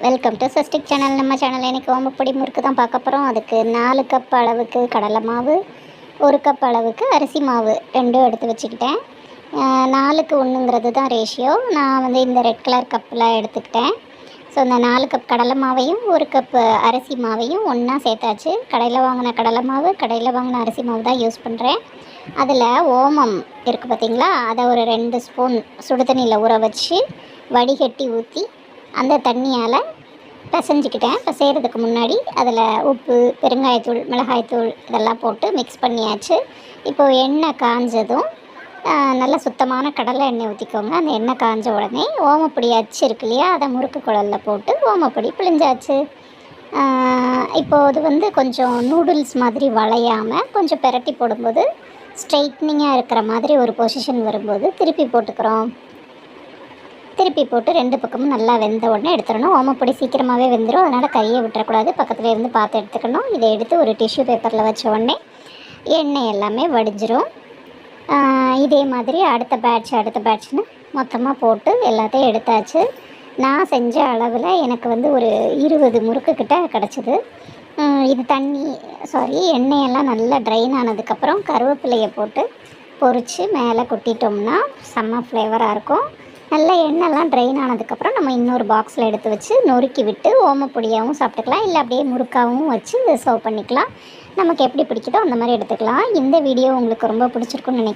Welcome to சஸ்டிக் channel. நம்ம channel இன்றைக்கி ஓமப்பொடி முறுக்கு தான் பார்க்க போகிறோம். அதுக்கு 4 கப் அளவுக்கு கடலை மாவு, 1 கப் அளவுக்கு அரிசி மாவு ரெண்டும் எடுத்து வச்சுக்கிட்டேன். 4க்கு 1ங்கிறது தான் ரேஷியோ. நான் வந்து இந்த ரெட் கலர் கப்பில் எடுத்துக்கிட்டேன். ஸோ இந்த 4 கப் கடலை மாவையும் 1 கப் அரிசி மாவையும் ஒன்றா சேர்த்தாச்சு. கடையில் வாங்கின கடலை மாவு, கடையில் வாங்கின அரிசி மாவு தான் யூஸ் பண்ணுறேன். அதில் ஓமம் இருக்குது பார்த்திங்களா, அதை ஒரு 2 ஸ்பூன் சுடு தண்ணியில் ஊற வச்சு வடிகட்டி ஊற்றி அந்த தண்ணியால் பிசைஞ்சிக்கிட்டேன். பிசைகிறதுக்கு முன்னாடி அதில் உப்பு, பெருங்காயத்தூள், மிளகாய்த்தூள் இதெல்லாம் போட்டு மிக்ஸ் பண்ணியாச்சு. இப்போது எண்ணெய் காஞ்சதும் நல்ல சுத்தமான கடலை எண்ணெய் ஊற்றிக்கோங்க. அந்த எண்ணெய் காஞ்ச உடனே ஓமப்பொடி அச்சு இருக்கு இல்லையா, அதை முறுக்கு குழலில் போட்டு ஓமப்பொடி பிழிஞ்சாச்சு. இப்போது அது வந்து கொஞ்சம் நூடுல்ஸ் மாதிரி வளையாமல் கொஞ்சம் பெரட்டி போடும்போது ஸ்ட்ரைட்னிங்காக இருக்கிற மாதிரி ஒரு பொசிஷன் வரும்போது திருப்பி போட்டுக்கிறோம். திருப்பி போட்டு 2 பக்கமும் நல்லா வெந்த உடனே எடுத்துடணும். ஓமப்பொடி சீக்கிரமாகவே வெந்துடும், அதனால் கையை விட்டுறக்கூடாது, பக்கத்தில் இருந்து பார்த்து எடுத்துக்கணும். இதை எடுத்து ஒரு டிஷ்யூ பேப்பரில் வச்ச உடனே எண்ணெய் எல்லாமே வடிஞ்சிரும். இதே மாதிரி அடுத்த பேட்ச்னு மொத்தமாக போட்டு எல்லாத்தையும் எடுத்தாச்சு. நான் செஞ்ச அளவில் எனக்கு வந்து ஒரு 20 முறுக்கு கிட்ட கிடச்சிது. இது எண்ணெயெல்லாம் நல்லா ட்ரைன் ஆனதுக்கப்புறம் கருவேப்பிலையை போட்டு பொரித்து மேலே கொட்டிட்டோம்னா செம்ம ஃப்ளேவராக இருக்கும். நல்லா எண்ணெய்லாம் ட்ரைன் ஆனதுக்கப்புறம் நம்ம இன்னொரு பாக்ஸில் எடுத்து வச்சு நொறுக்கி விட்டு ஓமப்பொடியாகவும் சாப்பிட்டுக்கலாம், இல்லை அப்படியே முறுக்காகவும் வச்சு சர்வ் பண்ணிக்கலாம். நமக்கு எப்படி பிடிக்குதோ அந்த மாதிரி எடுத்துக்கலாம். இந்த வீடியோ உங்களுக்கு ரொம்ப பிடிச்சிருக்குன்னு நினைக்கிறேன்.